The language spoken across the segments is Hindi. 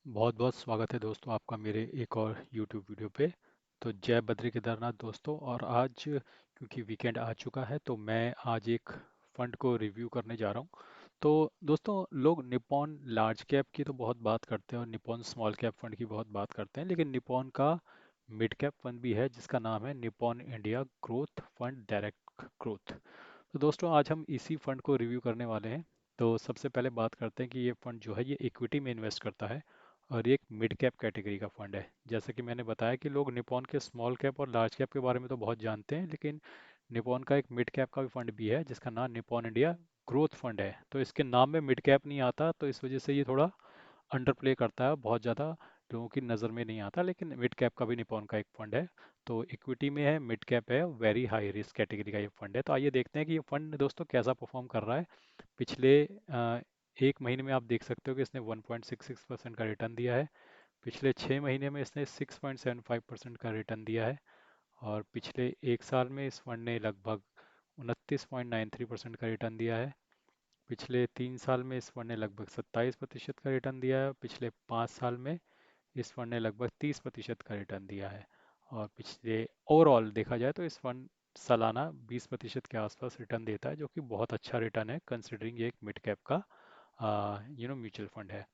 बहुत बहुत स्वागत है दोस्तों आपका मेरे एक और YouTube वीडियो पे। तो जय बद्री केदारनाथ दोस्तों। और आज क्योंकि वीकेंड आ चुका है तो मैं आज एक फंड को रिव्यू करने जा रहा हूँ। तो दोस्तों, लोग निपॉन लार्ज कैप की तो बहुत बात करते हैं और निपॉन स्मॉल कैप फंड की बहुत बात करते हैं, लेकिन निपॉन का मिड कैप फंड भी है जिसका नाम है Nippon India growth fund direct growth. तो दोस्तों, आज हम इसी फंड को रिव्यू करने वाले हैं। तो सबसे पहले बात करते हैं कि ये फंड जो है ये इक्विटी में इन्वेस्ट करता है और ये एक मिड कैप कैटेगरी का फंड है। जैसा कि मैंने बताया कि लोग निपॉन के स्मॉल कैप और लार्ज कैप के बारे में तो बहुत जानते हैं, लेकिन निपॉन का एक मिड कैप का भी फंड भी है जिसका नाम निपॉन इंडिया ग्रोथ फंड है। तो इसके नाम में मिड कैप नहीं आता, तो इस वजह से ये थोड़ा अंडर प्ले करता है, बहुत ज़्यादा लोगों की नज़र में नहीं आता, लेकिन मिड कैप का भी निपॉन का एक फंड है। तो इक्विटी में है, मिड कैप है, वेरी हाई रिस्क कैटेगरी का ये फंड है। तो आइए देखते हैं कि ये फंड दोस्तों कैसा परफॉर्म कर रहा है। पिछले एक महीने में आप देख सकते हो कि इसने 1.66% का रिटर्न दिया है। पिछले 6 महीने में इसने 6.75% का रिटर्न दिया है। और पिछले एक साल में इस फंड ने लगभग 29.93% का रिटर्न दिया है। पिछले 3 साल में इस फंड ने लगभग 27% का रिटर्न दिया है। पिछले 5 साल में इस फंड ने लगभग 30% का रिटर्न दिया है। और पिछले ओवरऑल देखा जाए तो इस फंड सालाना 20% के आसपास रिटर्न देता है, जो कि बहुत अच्छा रिटर्न है कंसिडरिंग ये एक मिड कैप का म्यूचुअल फंड है।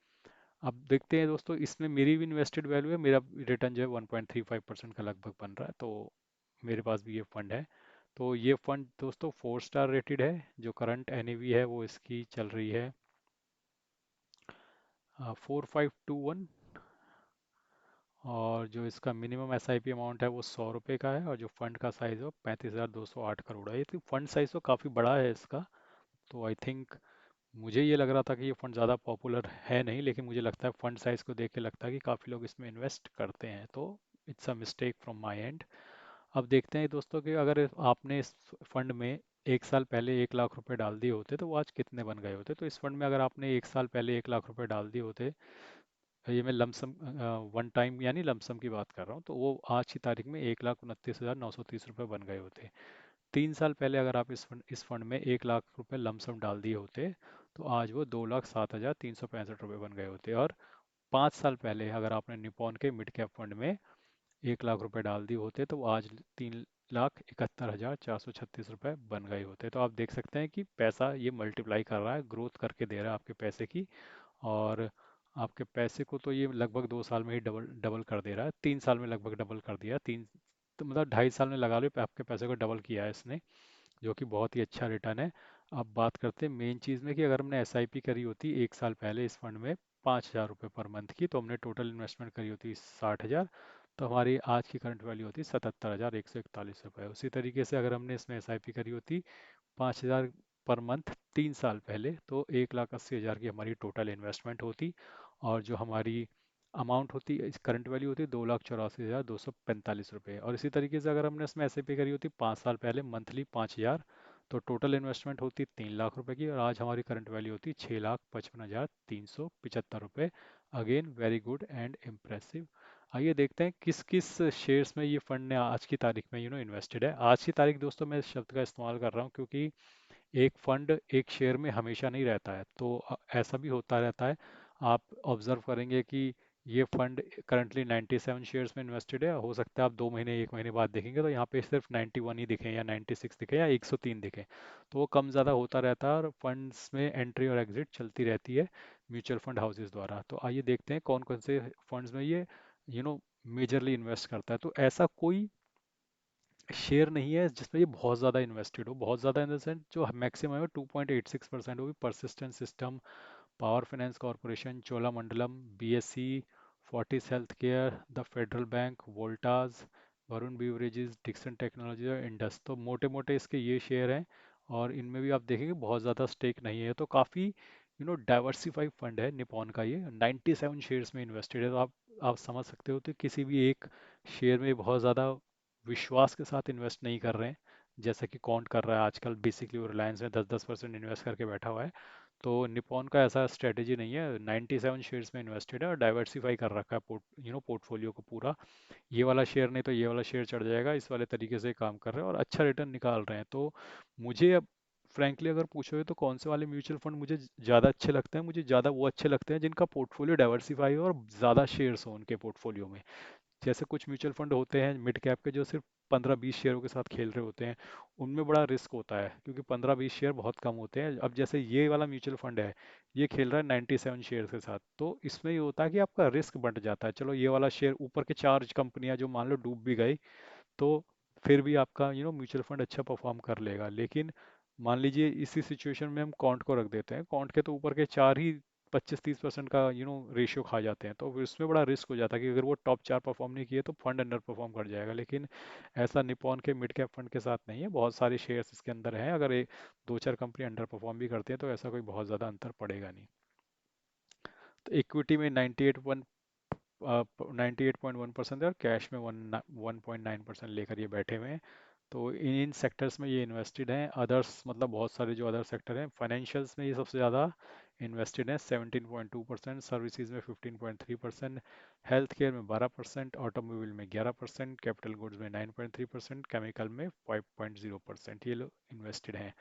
अब देखते हैं दोस्तों, इसमें मेरी भी इन्वेस्टेड वैल्यू है। मेरा रिटर्न जो है 1.35% का लगभग बन रहा है, तो मेरे पास भी ये फंड है। तो ये फंड दोस्तों 4 स्टार रेटेड है। जो करंट एनएवी है वो इसकी चल रही है 4521। और जो इसका मिनिमम एसआईपी अमाउंट है वो 100 रुपये का है, और जो फंड का साइज़ है वो 35,208 करोड़ है। ये तो फंड साइज़ तो काफ़ी बड़ा है इसका। तो आई थिंक मुझे ये लग रहा था कि ये फंड ज़्यादा पॉपुलर है नहीं, लेकिन मुझे लगता है फंड साइज़ को देख के लगता है कि काफ़ी लोग इसमें इन्वेस्ट करते हैं। तो it's a mistake from my and. अब देखते हैं दोस्तों कि अगर आपने इस फंड में एक साल पहले 1 लाख रुपए डाल दिए होते तो वो आज कितने बन गए होते। तो इस फंड में अगर आपने एक साल पहले 1 लाख रुपए डाल दिए होते, ये मैं लमसम वन टाइम यानी लमसम की बात कर रहा हूँ, तो वो आज की तारीख में 1,29,930 रुपये बन गए होते। 3 साल पहले अगर आप इस फंड में 1 लाख रुपए लमसम डाल दिए होते तो आज वो 2,07,365 रुपये बन गए होते। और 5 साल पहले अगर आपने निपॉन के मिड कैप फंड में 1 लाख रुपए डाल दिए होते तो वो आज 3,71,436 रुपये बन गए होते। तो आप देख सकते हैं कि पैसा ये मल्टीप्लाई कर रहा है, ग्रोथ करके दे रहा है आपके पैसे की। और आपके पैसे को तो ये लगभग 2 साल में ही डबल डबल कर दे रहा है। 3 साल में लगभग डबल कर दिया, तीन तो मतलब 2.5 साल में लगा लो आपके पैसे को डबल किया है इसने, जो कि बहुत ही अच्छा रिटर्न है। अब बात करते हैं मेन चीज़ में कि अगर हमने एसआईपी करी होती एक साल पहले इस फंड में 5,000 रुपये पर मंथ की, तो हमने टोटल इन्वेस्टमेंट करी होती 60,000, तो हमारी आज की करंट वैल्यू होती 77,141 रुपये। उसी तरीके से अगर हमने इसमें एसआईपी करी होती 5,000 पर मंथ 3 साल पहले, तो 1,80,000 की हमारी टोटल इन्वेस्टमेंट होती। और जो हमारी अमाउंट होती है, इस करंट वैल्यू होती है 2,84,245 रुपये। और इसी तरीके से अगर हमने इसमें ऐसे पे करी होती 5 साल पहले मंथली 5,000, तो टोटल इन्वेस्टमेंट होती 3 लाख रुपए की, और आज हमारी करंट वैल्यू होती 6,55,375 रुपये। Again very good and impressive. आइए देखते हैं किस किस शेयर्स में ये फंड ने आज की तारीख में इन्वेस्टेड है। आज की तारीख दोस्तों मैं इस शब्द का इस्तेमाल कर रहा हूँ क्योंकि एक फंड एक शेयर में हमेशा नहीं रहता है, तो ऐसा भी होता रहता है। आप ऑब्जर्व करेंगे कि ये फंड करंटली 97 शेयर्स में इन्वेस्टेड है। हो सकता है आप 2 महीने 1 महीने बाद देखेंगे तो यहाँ पे सिर्फ 91 ही दिखे, या 96 दिखे, या 103 दिखे। तो वो कम ज़्यादा होता रहता है, और फंड्स में एंट्री और एग्जिट चलती रहती है म्यूचुअल फंड हाउसेज द्वारा। तो आइए देखते हैं कौन कौन से फंड्स में ये मेजरली इन्वेस्ट करता है। तो ऐसा कोई शेयर नहीं है जिसमें ये बहुत ज़्यादा इन्वेस्टेड हो। बहुत ज़्यादा इन द सेंस जो मैक्सिमम है 2.86% होगी। Persistent System, Power Finance Corporation, Cholamandalam, BSE, Fortis Health Care, the Federal Bank, Voltas, Varun Beverages, Dixon Technology और इंडस। तो मोटे मोटे इसके ये शेयर हैं। और इनमें भी आप देखेंगे बहुत ज़्यादा स्टेक नहीं है, तो काफ़ी डाइवर्सिफाइड फंड है निपॉन का। ये 97 शेयर्स में इन्वेस्टेड है। तो आप समझ सकते हो तो किसी भी एक शेयर में बहुत ज़्यादा विश्वास के साथ इन्वेस्ट नहीं कर रहे हैं, जैसा कि कौन कर रहा है आजकल। बेसिकली वो रिलायंस में 10-10% इन्वेस्ट करके बैठा हुआ है। तो निपॉन का ऐसा स्ट्रेटेजी नहीं है, 97 शेयर्स में इन्वेस्टेड है और डाइवर्सिफाई कर रखा है पोर्टफोलियो को पूरा। ये वाला शेयर नहीं तो ये वाला शेयर चढ़ जाएगा, इस वाले तरीके से काम कर रहे हैं और अच्छा रिटर्न निकाल रहे हैं। तो मुझे अब फ्रैंकली अगर पूछोगे तो कौन से वाले म्यूचुअल फंड मुझे ज़्यादा अच्छे लगते हैं, मुझे ज़्यादा वो अच्छे लगते हैं जिनका पोर्टफोलियो डाइवर्सिफाई हो और ज़्यादा शेयर्स हो उनके पोर्टफोलियो में। जैसे कुछ म्यूचुअल फंड होते हैं मिड कैप के जो सिर्फ 15-20 शेयरों के साथ खेल रहे होते हैं, उनमें बड़ा रिस्क होता है क्योंकि 15-20 शेयर बहुत कम होते हैं। अब जैसे ये वाला म्यूचुअल फंड है, ये खेल रहा है 97 शेयर के साथ, तो इसमें ये होता है कि आपका रिस्क बढ़ जाता है। चलो ये वाला शेयर ऊपर के चार कंपनियां जो मान लो डूब भी गई, तो फिर भी आपका म्यूचुअल फंड अच्छा परफॉर्म कर लेगा। लेकिन मान लीजिए इसी सिचुएशन में हम कॉन्ट को रख देते हैं, कॉन्ट के तो ऊपर के चार ही 25-30% का रेशियो खा जाते हैं, तो फिर उसमें बड़ा रिस्क हो जाता है कि अगर वो टॉप चार परफॉर्म नहीं किए तो फंड अंडर परफॉर्म कर जाएगा। लेकिन ऐसा निपॉन के मिड कैप फंड के साथ नहीं है, बहुत सारे शेयर्स इसके अंदर हैं, अगर एक दो चार कंपनी अंडर परफॉर्म भी करती है तो ऐसा कोई बहुत ज़्यादा अंतर पड़ेगा नहीं। तो इक्विटी में 98.1% है और कैश में 1.9% लेकर ये बैठे हुए हैं। तो इन इन सेक्टर्स में ये इन्वेस्टेड हैं। अदर्स मतलब बहुत सारे जो अदर सेक्टर हैं, फाइनेंशियल्स में ये सबसे ज़्यादा इन्वेस्टेड हैं 17.2%, सर्विसेज में 15.3%, हेल्थ केयर में 12%, ऑटोमोबाइल में 11%, कैपिटल गुड्स में 9.3%, केमिकल में 5.0% ये लोग इन्वेस्टेड हैं।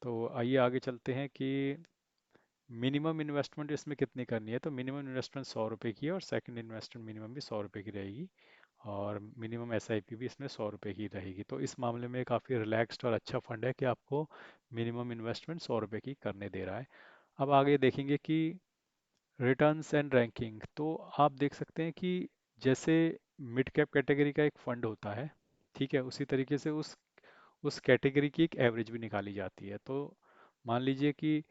तो आइए आगे चलते हैं कि मिनिमम इन्वेस्टमेंट इसमें कितनी करनी है। तो मिनिमम इन्वेस्टमेंट 100 रुपये की है और सेकंड इन्वेस्टमेंट मिनिमम भी 100 रुपये की रहेगी, और मिनिमम एसआईपी भी इसमें 100 रुपये की रहेगी। तो इस मामले में काफ़ी रिलैक्स्ड और अच्छा फंड है कि आपको मिनिमम इन्वेस्टमेंट 100 रुपये की करने दे रहा है। अब आगे देखेंगे कि रिटर्न्स एंड रैंकिंग। तो आप देख सकते हैं कि जैसे मिड कैप कैटेगरी का एक फंड होता है, ठीक है, उसी तरीके से उस कैटेगरी की एक एवरेज भी निकाली जाती है। तो मान लीजिए कि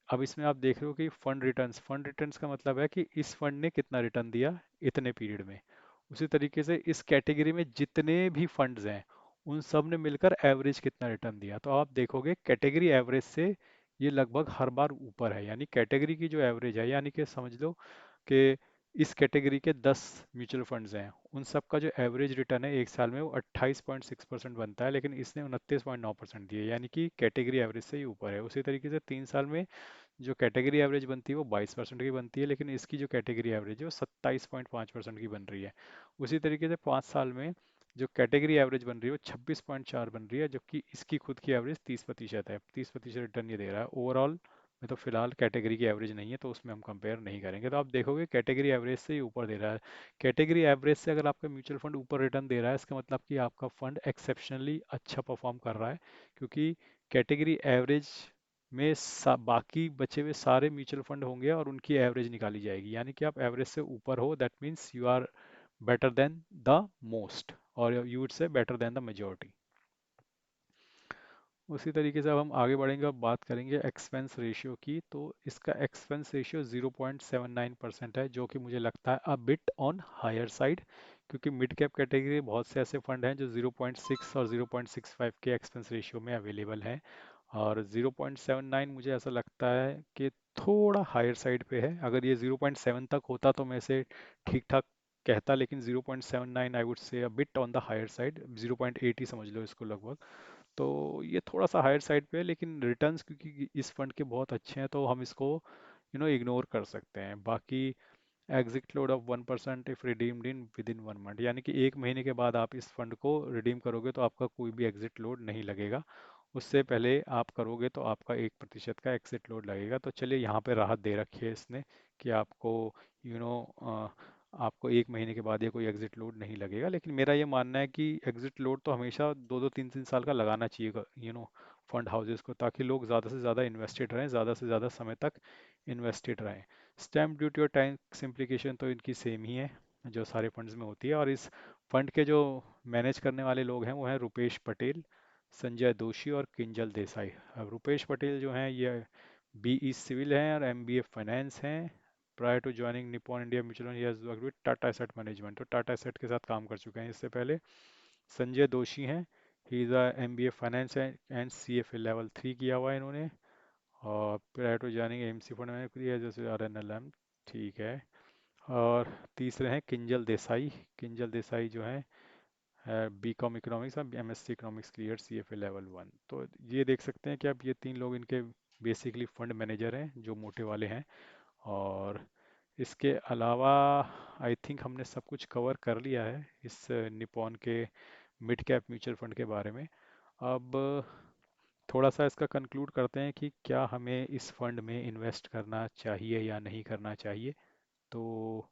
अब इसमें आप देख रहे हो कि फंड रिटर्न्स का मतलब है कि इस फंड ने कितना रिटर्न दिया इतने पीरियड में। उसी तरीके से इस कैटेगरी में जितने भी फंड्स हैं, उन सब ने मिलकर एवरेज कितना रिटर्न दिया। तो आप देखोगे कैटेगरी एवरेज से ये लगभग हर बार ऊपर है, यानी कैटेगरी की जो एवरेज है, यानी कि समझ लो कि इस कैटेगरी के 10 म्यूचुअल फंड्स हैं, उन सब का जो एवरेज रिटर्न है एक साल में वो 28.6% बनता है, लेकिन इसने 29.9% दिए, यानी कि कैटेगरी एवरेज से ही ऊपर है। उसी तरीके से 3 साल में जो कैटेगरी एवरेज बनती है वो 22% की बनती है, लेकिन इसकी जो कैटेगरी एवरेज है वो 27.5% की बन रही है। उसी तरीके से 5 साल में जो कैटेगरी एवरेज बन रही है वो 26.4 बन रही है, जबकि इसकी खुद की एवरेज 30% है। 30% रिटर्न ये दे रहा है ओवरऑल में। तो फिलहाल कैटेगरी की एवरेज नहीं है, तो उसमें हम कंपेयर नहीं करेंगे। तो आप देखोगे कैटेगरी एवरेज से ही ऊपर दे रहा है। कैटेगरी एवरेज से अगर आपका म्यूचुअल फंड ऊपर रिटर्न दे रहा है, इसका मतलब कि आपका फंड एक्सेप्शनली अच्छा परफॉर्म कर रहा है, क्योंकि कैटेगरी एवरेज में बाकी बचे हुए सारे म्यूचुअल फंड होंगे और उनकी एवरेज निकाली जाएगी, यानी कि आप एवरेज से ऊपर हो, that means you are better than the most, और you would say better than the majority. उसी तरीके से अब हम आगे बढ़ेंगे, अब बात करेंगे एक्सपेंस रेशियो की। तो इसका एक्सपेंस रेशियो 0.79% है, जो कि मुझे लगता है a bit on higher side, क्योंकि मिड कैप कैटेगरी बहुत से ऐसे फंड हैं जो 0.6 और 0.65 के एक्सपेंस रेशियो में अवेलेबल हैं, और 0.79 मुझे ऐसा लगता है कि थोड़ा हायर साइड पे है। अगर ये 0.7 तक होता तो मैं इसे ठीक ठाक कहता, लेकिन 0.79 I would say a bit on the higher side, 0.8 ही समझ लो इसको लगभग। तो ये थोड़ा सा हायर साइड पे है, लेकिन रिटर्न्स क्योंकि इस फंड के बहुत अच्छे हैं तो हम इसको इग्नोर कर सकते हैं। बाकी exit load of 1% if redeemed in with in 1 month, यानी कि एक महीने के बाद आप इस फंड को रिडीम करोगे तो आपका कोई भी एग्जिट लोड नहीं लगेगा। उससे पहले आप करोगे तो आपका 1% का एग्जिट लोड लगेगा। तो चलिए यहाँ पे राहत दे रखी है इसने कि आपको यू नो आपको एक महीने के बाद ये कोई एग्जिट लोड नहीं लगेगा। लेकिन मेरा ये मानना है कि एग्जिट लोड तो हमेशा 2-2 3-3 साल का लगाना चाहिए फंड हाउसेस को, ताकि लोग ज़्यादा से ज़्यादा इन्वेस्टेड रहें, ज़्यादा से ज़्यादा समय तक इन्वेस्टेड रहें। स्टैम्प ड्यूटी और टैक्स इम्प्लीकेशन तो इनकी सेम ही है जो सारे फंड्स में होती है। और इस फंड के जो मैनेज करने वाले लोग हैं वो हैं रुपेश पटेल, संजय दोषी और किंजल देसाई। अब रुपेश पटेल जो हैं ये बीई सिविल हैं और एमबीए फाइनेंस हैं। Prior to joining Nippon India mutual fund he has worked with Tata asset management, तो टाटा एसेट के साथ काम कर चुके हैं इससे पहले। संजय दोषी हैं, he is a MBA finance and CFA level 3 किया हुआ है इन्होंने। और prior to joining MC fund manager किया जैसे आरएनएलएम, ठीक है। और तीसरे हैं किंजल देसाई। किंजल देसाई जो हैं बीकॉम इकोनॉमिक्स और MSc economics clear CFA level 1। तो ये देख सकते हैं कि अब ये तीन लोग इनके बेसिकली फंड मैनेजर हैं जो मोटे वाले हैं। और इसके अलावा आई थिंक हमने सब कुछ कवर कर लिया है इस निपॉन के मिड कैप म्यूचुअल फंड के बारे में। अब थोड़ा सा इसका कंक्लूड करते हैं कि क्या हमें इस फंड में इन्वेस्ट करना चाहिए या नहीं करना चाहिए। तो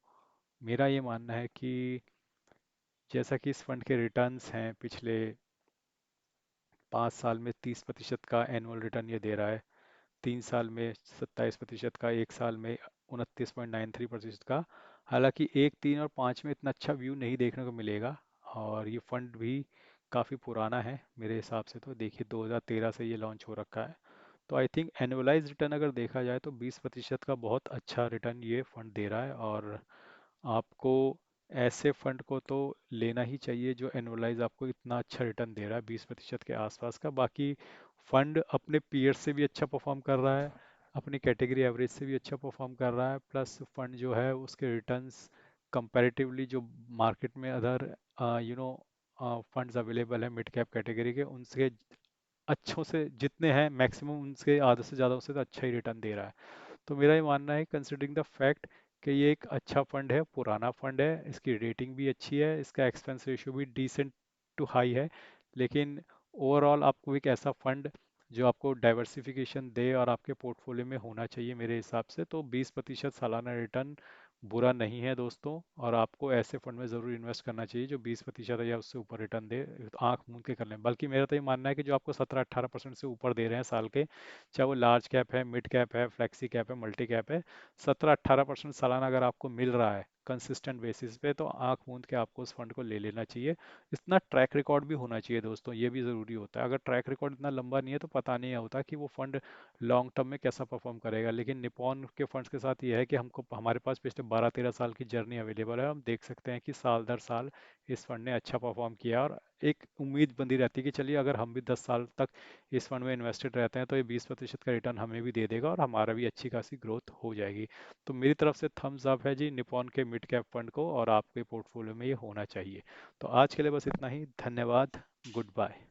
मेरा ये मानना है कि जैसा कि इस फंड के रिटर्न्स हैं, पिछले 5 साल में 30% का एनुअल रिटर्न ये दे रहा है, 3 साल में 27% का, 1 साल में 29.93% का। हालांकि 1, 3 और 5 में इतना अच्छा व्यू नहीं देखने को मिलेगा। और ये फंड भी काफ़ी पुराना है मेरे हिसाब से, तो देखिए 2013 से ये लॉन्च हो रखा है। तो आई थिंक एनुअलाइज रिटर्न अगर देखा जाए तो 20% का बहुत अच्छा रिटर्न ये फंड दे रहा है। और आपको ऐसे फंड को तो लेना ही चाहिए जो एनुअलाइज आपको इतना अच्छा रिटर्न दे रहा है, 20% के आसपास का। बाकी फंड अपने पीयर से भी अच्छा परफॉर्म कर रहा है, अपनी कैटेगरी एवरेज से भी अच्छा परफॉर्म कर रहा है, प्लस फंड जो है उसके रिटर्न्स कंपैरेटिवली जो मार्केट में अदर फंड्स अवेलेबल है मिड कैप कैटेगरी के, उनसे अच्छों से जितने हैं मैक्सिमम उनसे आधे से ज़्यादा, उससे तो अच्छा ही रिटर्न दे रहा है। तो मेरा ये मानना है, कंसिडरिंग द फैक्ट कि ये एक अच्छा फंड है, पुराना फंड है, इसकी रेटिंग भी अच्छी है, इसका एक्सपेंस रेशियो भी डिसेंट टू हाई है, लेकिन ओवरऑल आपको एक ऐसा फंड जो आपको डाइवर्सिफिकेशन दे और आपके पोर्टफोलियो में होना चाहिए मेरे हिसाब से। तो 20% सालाना रिटर्न बुरा नहीं है दोस्तों, और आपको ऐसे फंड में ज़रूर इन्वेस्ट करना चाहिए जो 20% या उससे ऊपर रिटर्न दे, आंख मूंद के कर लें। बल्कि मेरा तो ये मानना है कि जो आपको 17-18% से ऊपर दे रहे हैं साल के, चाहे वो लार्ज कैप है, मिड कैप है, फ्लेक्सी कैप है, मल्टी कैप है, 17-18% सालाना अगर आपको मिल रहा है कंसिस्टेंट बेसिस पे, तो आंख मूंद के आपको उस फंड को ले लेना चाहिए। इतना ट्रैक रिकॉर्ड भी होना चाहिए दोस्तों, ये भी ज़रूरी होता है। अगर ट्रैक रिकॉर्ड इतना लंबा नहीं है तो पता नहीं होता कि वो फंड लॉन्ग टर्म में कैसा परफॉर्म करेगा। लेकिन निपॉन के फंड्स के साथ ये है कि हमको हमारे पास पिछले 12-13 साल की जर्नी अवेलेबल है, हम देख सकते हैं कि साल दर साल इस फंड ने अच्छा परफॉर्म किया। और एक उम्मीद बंधी रहती है कि चलिए अगर हम भी 10 साल तक इस फंड में इन्वेस्टेड रहते हैं तो ये 20% का रिटर्न हमें भी दे देगा और हमारा भी अच्छी खासी ग्रोथ हो जाएगी। तो मेरी तरफ से थम्स अप है जी निपॉन के मिड कैप फंड को, और आपके पोर्टफोलियो में ये होना चाहिए। तो आज के लिए बस इतना ही, धन्यवाद, गुड बाय।